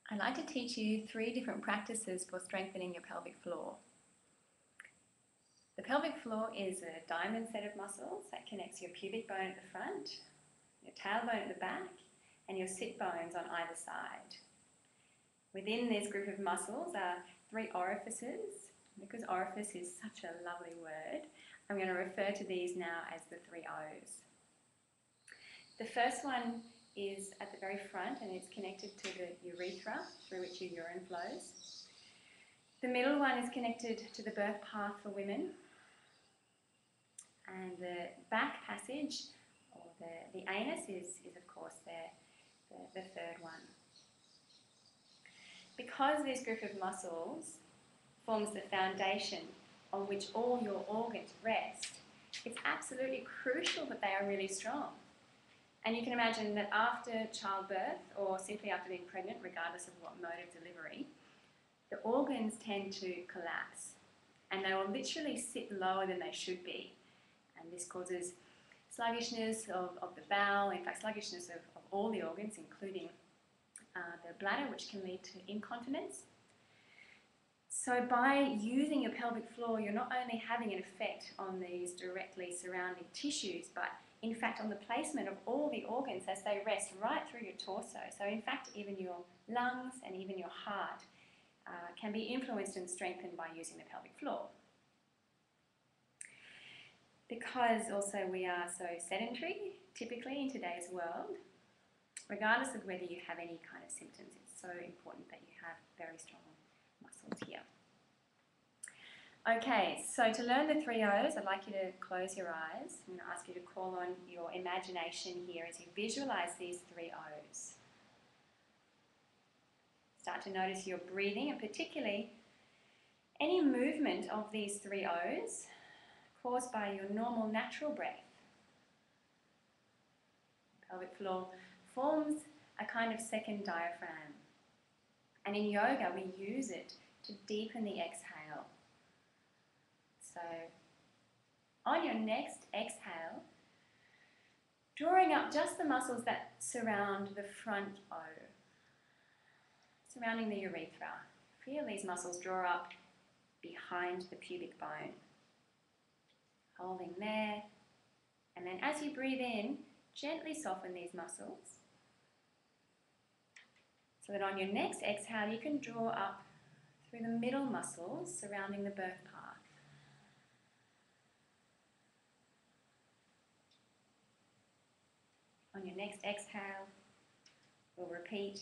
I'd like to teach you 3 different practices for strengthening your pelvic floor. The pelvic floor is a diamond set of muscles that connects your pubic bone at the front, your tailbone at the back, and your sit bones on either side. Within this group of muscles are 3 orifices. Because orifice is such a lovely word, I'm going to refer to these now as the 3 O's. The first one is at the very front and it's connected to the urethra through which your urine flows. The middle one is connected to the birth path for women. And the back passage, or the anus, is of course the third one. Because this group of muscles forms the foundation on which all your organs rest, it's absolutely crucial that they are really strong. And you can imagine that after childbirth or simply after being pregnant, regardless of what mode of delivery, the organs tend to collapse and they will literally sit lower than they should be. And this causes sluggishness of the bowel, in fact sluggishness of all the organs, including the bladder, which can lead to incontinence. So by using your pelvic floor, you're not only having an effect on these directly surrounding tissues, but in fact on the placement of all the organs as they rest right through your torso. So in fact even your lungs and even your heart can be influenced and strengthened by using the pelvic floor. Because also we are so sedentary, typically in today's world, regardless of whether you have any kind of symptoms, it's so important that you have very strong muscles here. Okay, so to learn the 3 O's, I'd like you to close your eyes. I'm going to ask you to call on your imagination here as you visualize these 3 O's. Start to notice your breathing, and particularly any movement of these 3 O's caused by your normal natural breath. The pelvic floor forms a kind of second diaphragm, and in yoga we use it to deepen the exhale. So on your next exhale, drawing up just the muscles that surround the front O, surrounding the urethra. Feel these muscles draw up behind the pubic bone. Holding there, and then as you breathe in, gently soften these muscles so that on your next exhale you can draw up through the middle muscles surrounding the birth path. On your next exhale, we'll repeat.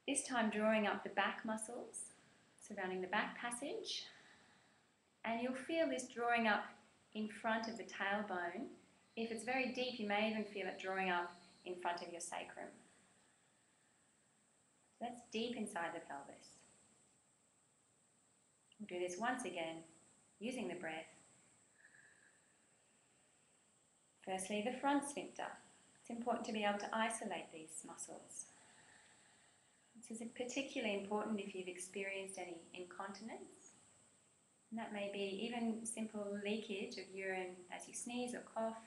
This time drawing up the back muscles surrounding the back passage, and you'll feel this drawing up in front of the tailbone. If it's very deep, you may even feel it drawing up in front of your sacrum. So that's deep inside the pelvis. We'll do this once again, using the breath. Firstly, the front sphincter. It's important to be able to isolate these muscles. This is particularly important if you've experienced any incontinence. And that may be even simple leakage of urine as you sneeze or cough.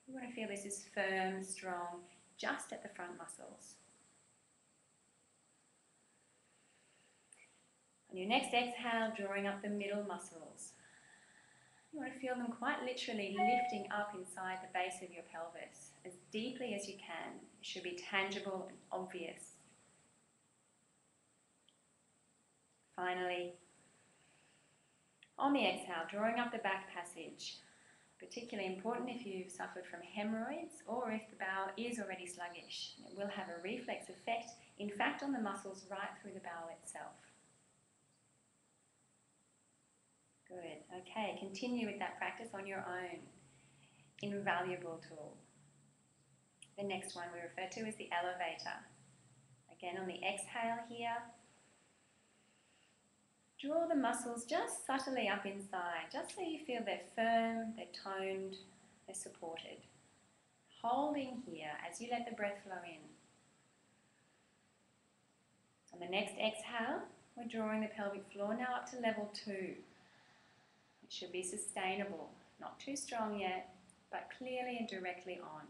You want to feel this is firm, strong, just at the front muscles. On your next exhale, drawing up the middle muscles. You want to feel them quite literally lifting up inside the base of your pelvis as deeply as you can. It should be tangible and obvious. Finally, on the exhale, drawing up the back passage. Particularly important if you've suffered from hemorrhoids or if the bowel is already sluggish. It will have a reflex effect, in fact, on the muscles right through the bowel itself. Good. Okay, continue with that practice on your own. Invaluable tool. The next one we refer to is the elevator. Again, on the exhale here, draw the muscles just subtly up inside, just so you feel they're firm, they're toned, they're supported. Holding here as you let the breath flow in. On the next exhale, we're drawing the pelvic floor now up to level 2. It should be sustainable, not too strong yet, but clearly and directly on.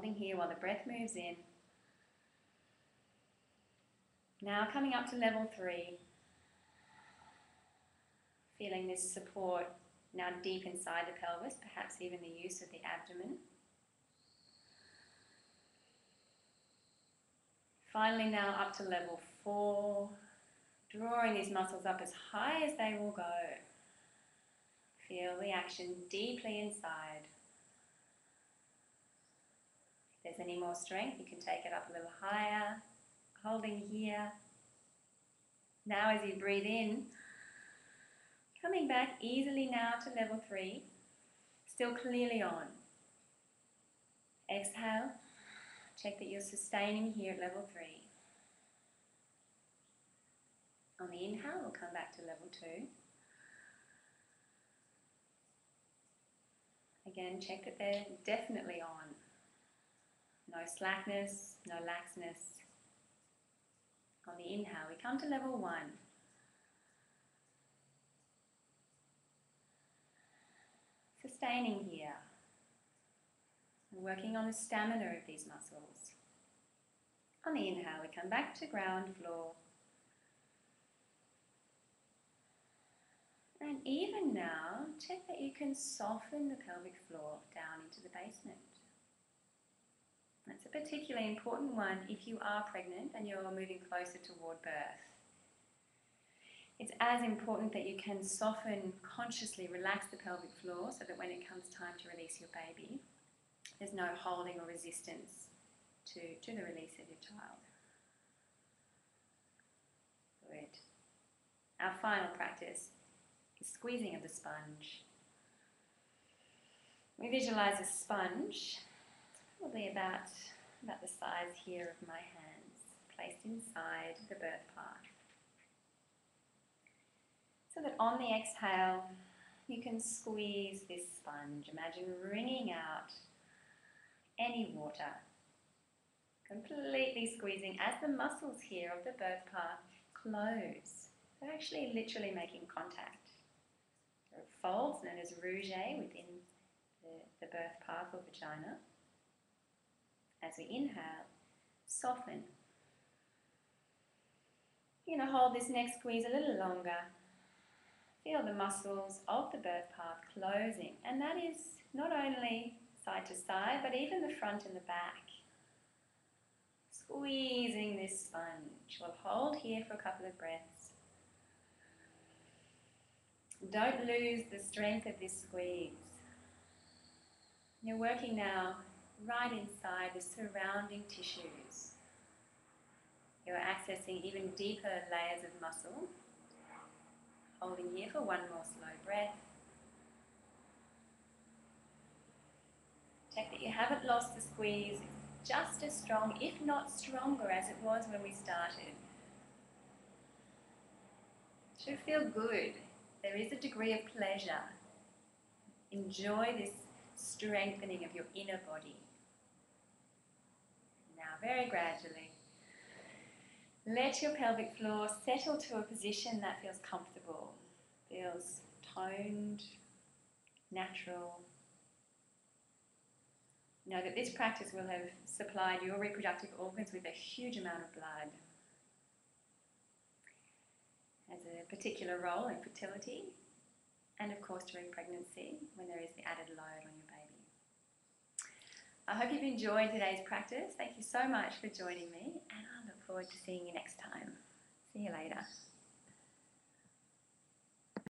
Holding here while the breath moves in. Now coming up to level 3. Feeling this support now deep inside the pelvis, perhaps even the use of the abdomen. Finally now up to level 4, drawing these muscles up as high as they will go. Feel the action deeply inside. If there's any more strength, you can take it up a little higher, holding here. Now as you breathe in, coming back easily now to level 3, still clearly on. Exhale, check that you're sustaining here at level 3. On the inhale, we'll come back to level 2. Again, check that they're definitely on. No slackness, no laxness. On the inhale, we come to level 1. Sustaining here. Working on the stamina of these muscles. On the inhale, we come back to ground floor. And even now, check that you can soften the pelvic floor down into the basement. That's a particularly important one if you are pregnant and you're moving closer toward birth. It's as important that you can soften, consciously relax the pelvic floor so that when it comes time to release your baby, there's no holding or resistance to the release of your child. Good. Our final practice is squeezing of the sponge. We visualize a sponge, probably about the size here of my hands, placed inside the birth path. So that on the exhale, you can squeeze this sponge. Imagine wringing out any water, completely squeezing as the muscles here of the birth path close. They're actually literally making contact. There are folds known as rouget within the birth path or vagina. As we inhale, soften. You're going to hold this next squeeze a little longer. Feel the muscles of the birth path closing, and that is not only side to side, but even the front and the back. Squeezing this sponge. We'll hold here for a couple of breaths. Don't lose the strength of this squeeze. You're working now right inside the surrounding tissues. You're accessing even deeper layers of muscle. Holding here for one more slow breath. Check that you haven't lost the squeeze. It's just as strong, if not stronger, as it was when we started. It should feel good. There is a degree of pleasure. Enjoy this strengthening of your inner body. Now, very gradually, let your pelvic floor settle to a position that feels comfortable, feels toned, natural. Know that this practice will have supplied your reproductive organs with a huge amount of blood. Has a particular role in fertility and of course during pregnancy when there is the added load on your baby. I hope you've enjoyed today's practice. Thank you so much for joining me, and I look forward to seeing you next time. See you later.